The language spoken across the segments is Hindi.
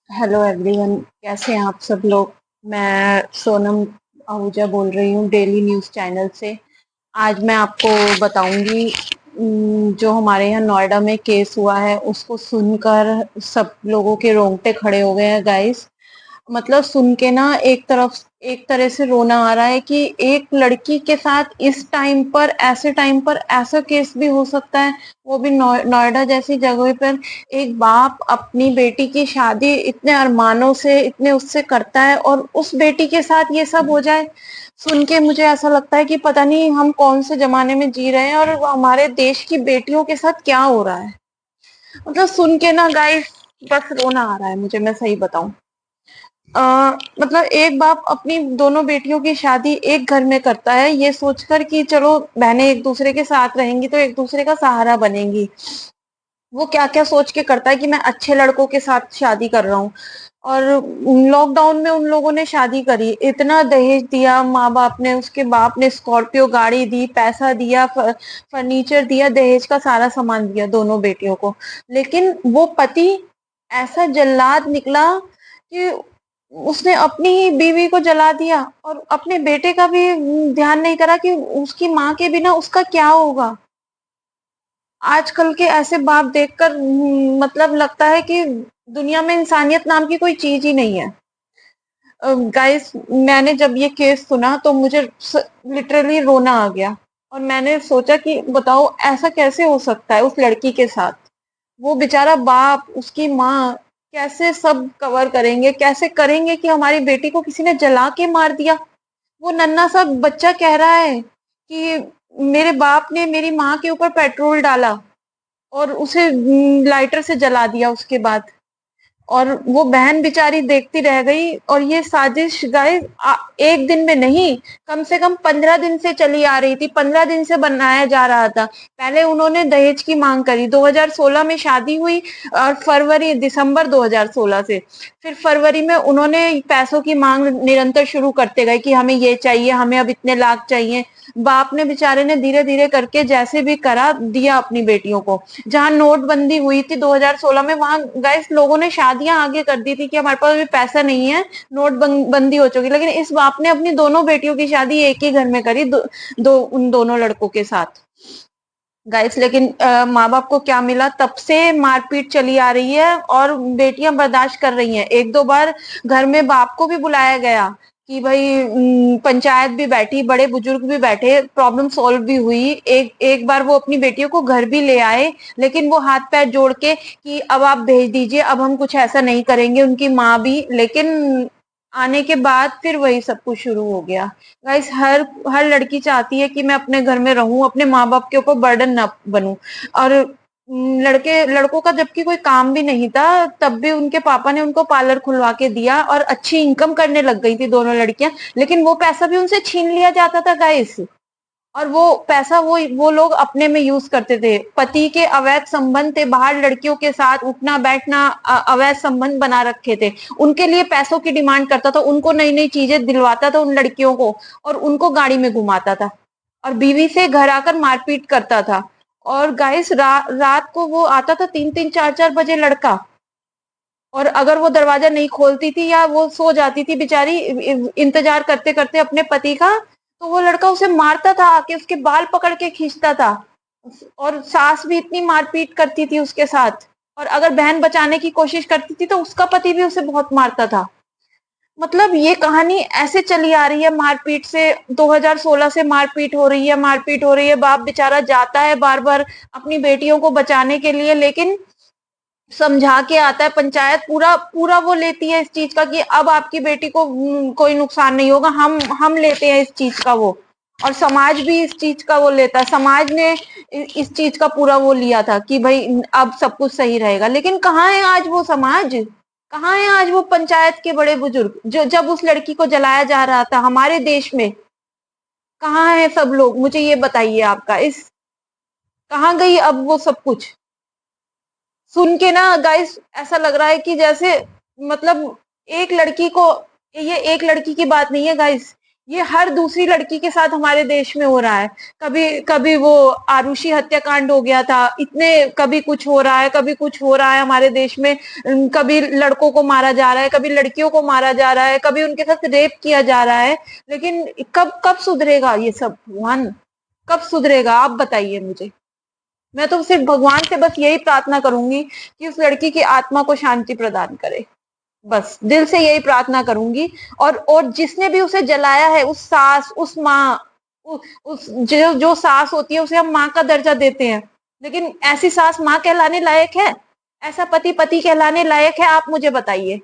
हेलो एवरीवन, कैसे हैं आप सब लोग। मैं सोनम आहूजा बोल रही हूँ डेली न्यूज़ चैनल से। आज मैं आपको बताऊंगी जो हमारे यहाँ नोएडा में केस हुआ है उसको सुनकर सब लोगों के रोंगटे खड़े हो गए हैं गाइस। मतलब सुन के ना एक तरह से रोना आ रहा है कि एक लड़की के साथ इस टाइम पर ऐसा केस भी हो सकता है। वो भी नोएडा जैसी जगह पर एक बाप अपनी बेटी की शादी इतने अरमानों से इतने उससे करता है और उस बेटी के साथ ये सब हो जाए। सुन के मुझे ऐसा लगता है कि पता नहीं हम कौन से जमाने में जी रहे हैं और हमारे देश की बेटियों के साथ क्या हो रहा है। मतलब सुन के ना गाइस बस रोना आ रहा है मुझे, मैं सही बताऊं। मतलब एक बाप अपनी दोनों बेटियों की शादी एक घर में करता है ये सोचकर कि चलो बहनें एक दूसरे के साथ रहेंगी तो एक दूसरे का सहारा बनेंगी। वो क्या क्या सोच के करता है कि मैं अच्छे लड़कों के साथ शादी कर रहा हूँ। और लॉकडाउन में उन लोगों ने शादी करी, इतना दहेज दिया माँ बाप ने, उसके बाप ने स्कॉर्पियो गाड़ी दी, पैसा दिया, फर्नीचर दिया, दहेज का सारा सामान दिया दोनों बेटियों को। लेकिन वो पति ऐसा जल्लाद निकला कि उसने अपनी ही बीवी को जला दिया और अपने बेटे का भी ध्यान नहीं करा कि उसकी माँ के बिना उसका क्या होगा। आजकल के ऐसे बाप देखकर मतलब लगता है कि दुनिया में इंसानियत नाम की कोई चीज ही नहीं है। गाइस, मैंने जब ये केस सुना तो मुझे लिटरली रोना आ गया। और मैंने सोचा कि बताओ ऐसा कैसे हो सकता है उस लड़की के साथ। वो बेचारा बाप, उसकी माँ कैसे सब कवर करेंगे, कैसे करेंगे कि हमारी बेटी को किसी ने जला के मार दिया। वो नन्हा सा बच्चा कह रहा है कि मेरे बाप ने मेरी माँ के ऊपर पेट्रोल डाला और उसे लाइटर से जला दिया उसके बाद। और वो बहन बेचारी देखती रह गई। और ये साजिश गाइस एक दिन में नहीं, कम से कम 15 दिन से चली आ रही थी, 15 दिन से बनाया जा रहा था। पहले उन्होंने दहेज की मांग करी, 2016 में शादी हुई और दिसंबर 2016 से फिर फरवरी में उन्होंने पैसों की मांग निरंतर शुरू करते गए कि हमें ये चाहिए, हमें अब इतने लाख चाहिए। बाप ने बेचारे ने धीरे धीरे करके जैसे भी करा दिया अपनी बेटियों को। जहां नोटबंदी हुई थी 2016 में, वहां गाइस लोगों ने शादियां आगे कर दी थी कि हमारे पास अभी पैसा नहीं है, नोट बंदी हो चुकी। लेकिन इस बाप ने अपनी दोनों बेटियों की शादी एक ही घर में करी, उन दोनों लड़कों के साथ। गाइस लेकिन माँ बाप को क्या मिला, तब से मारपीट चली आ रही है और बेटियां बर्दाश्त कर रही हैं। एक दो बार घर में बाप को भी बुलाया गया कि भाई पंचायत भी बैठी, बड़े बुजुर्ग भी बैठे, प्रॉब्लम सॉल्व भी हुई। एक एक बार वो अपनी बेटियों को घर भी ले आए, लेकिन वो हाथ पैर जोड़ के कि अब आप भेज दीजिए, अब हम कुछ ऐसा नहीं करेंगे, उनकी माँ भी। लेकिन आने के बाद फिर वही सब कुछ शुरू हो गया। गाइस हर हर लड़की चाहती है कि मैं अपने घर में रहूं, अपने माँ बाप के ऊपर बर्डन ना बनूं। और लड़कों का जबकि कोई काम भी नहीं था, तब भी उनके पापा ने उनको पार्लर खुलवा के दिया और अच्छी इनकम करने लग गई थी दोनों लड़कियां। लेकिन वो पैसा भी उनसे छीन लिया जाता था गाइस। और वो पैसा वो लोग अपने में यूज करते थे। पति के अवैध संबंध थे, बाहर लड़कियों के साथ उठना बैठना, अवैध संबंध बना रखे थे। उनके लिए पैसों की डिमांड करता था, उनको नई नई चीजें दिलवाता था उन लड़कियों को, और उनको गाड़ी में घुमाता था। और बीवी से घर आकर मारपीट करता था। और गाइस रात को वो आता था 3 3 4 4 बजे लड़का। और अगर वो दरवाजा नहीं खोलती थी या वो सो जाती थी बेचारी इंतजार करते करते अपने पति का, तो वो लड़का उसे मारता था, आके उसके बाल पकड़ के खींचता था। और सास भी इतनी मारपीट करती थी उसके साथ। और अगर बहन बचाने की कोशिश करती थी तो उसका पति भी उसे बहुत मारता था। मतलब ये कहानी ऐसे चली आ रही है मारपीट से, 2016 से मारपीट हो रही है, मारपीट हो रही है। बाप बेचारा जाता है बार बार अपनी बेटियों को बचाने के लिए, लेकिन समझा के आता है, पंचायत पूरा पूरा वो लेती है इस चीज का कि अब आपकी बेटी को कोई नुकसान नहीं होगा, हम लेते हैं इस चीज का वो। और समाज भी इस चीज का वो लेता है, समाज ने इस चीज का पूरा वो लिया था कि भाई अब सब कुछ सही रहेगा। लेकिन कहाँ है आज वो समाज, कहाँ है आज वो पंचायत के बड़े बुजुर्ग जो जब उस लड़की को जलाया जा रहा था हमारे देश में, कहाँ है सब लोग, मुझे ये बताइए आपका इस कहाँ गई अब वो सब कुछ। सुन के ना गाइस ऐसा लग रहा है कि जैसे मतलब एक लड़की को, ये एक लड़की की बात नहीं है गाइस, ये हर दूसरी लड़की के साथ हमारे देश में हो रहा है। कभी कभी वो आरुषि हत्याकांड हो गया था, इतने कभी कुछ हो रहा है, कभी कुछ हो रहा है हमारे देश में। कभी लड़कों को मारा जा रहा है, कभी लड़कियों को मारा जा रहा है, कभी उनके साथ रेप किया जा रहा है। लेकिन कब कब सुधरेगा ये सब भगवान? कब सुधरेगा आप बताइए मुझे। मैं तो सिर्फ भगवान से बस यही प्रार्थना करूंगी कि उस लड़की की आत्मा को शांति प्रदान करे। बस दिल से यही प्रार्थना करूंगी। और जिसने भी उसे जलाया है, उस सास, उस माँ, उस जो सास होती है उसे हम माँ का दर्जा देते हैं, लेकिन ऐसी सास माँ कहलाने लायक है? ऐसा पति पति कहलाने लायक है? आप मुझे बताइए।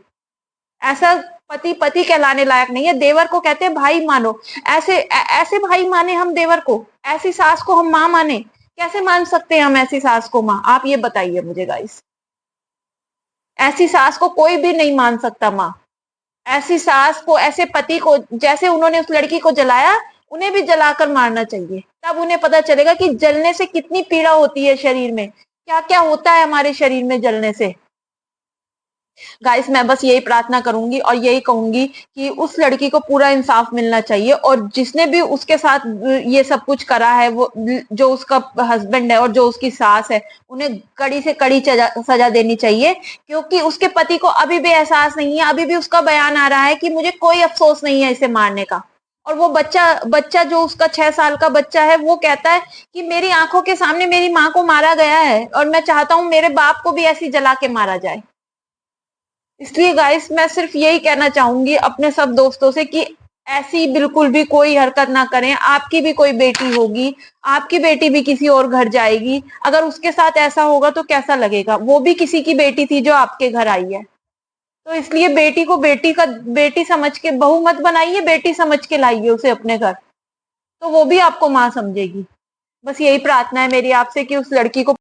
ऐसा पति पति कहलाने लायक नहीं है। देवर को कहते हैं भाई मानो। ऐसे भाई माने हम देवर को? ऐसी सास को हम माँ माने? कैसे मान सकते हैं हम ऐसी सास को माँ? आप ये बताइए मुझे गाइस। ऐसी सास को कोई भी नहीं मान सकता माँ। ऐसी सास को, ऐसे पति को, जैसे उन्होंने उस लड़की को जलाया, उन्हें भी जलाकर मारना चाहिए। तब उन्हें पता चलेगा कि जलने से कितनी पीड़ा होती है शरीर में, क्या क्या होता है हमारे शरीर में जलने से। गाइस मैं बस यही प्रार्थना करूंगी और यही कहूंगी कि उस लड़की को पूरा इंसाफ मिलना चाहिए, और जिसने भी उसके साथ ये सब कुछ करा है, वो जो उसका हस्बैंड है और जो उसकी सास है, उन्हें कड़ी से कड़ी सजा देनी चाहिए। क्योंकि उसके पति को अभी भी एहसास नहीं है, अभी भी उसका बयान आ रहा है कि मुझे कोई अफसोस नहीं है इसे मारने का। और वो बच्चा बच्चा जो उसका 6 साल का बच्चा है, वो कहता है कि मेरी आंखों के सामने मेरी माँ को मारा गया है और मैं चाहता हूँ मेरे बाप को भी ऐसी जला के मारा जाए। इसलिए गाइस मैं सिर्फ यही कहना चाहूंगी अपने सब दोस्तों से कि ऐसी बिल्कुल भी कोई हरकत ना करें। आपकी भी कोई बेटी होगी, आपकी बेटी भी किसी और घर जाएगी, अगर उसके साथ ऐसा होगा तो कैसा लगेगा? वो भी किसी की बेटी थी जो आपके घर आई है। तो इसलिए बेटी को बेटी समझ के, बहू मत बनाइए, बेटी समझ के लाइए उसे अपने घर, तो वो भी आपको माँ समझेगी। बस यही प्रार्थना है मेरी आपसे कि उस लड़की को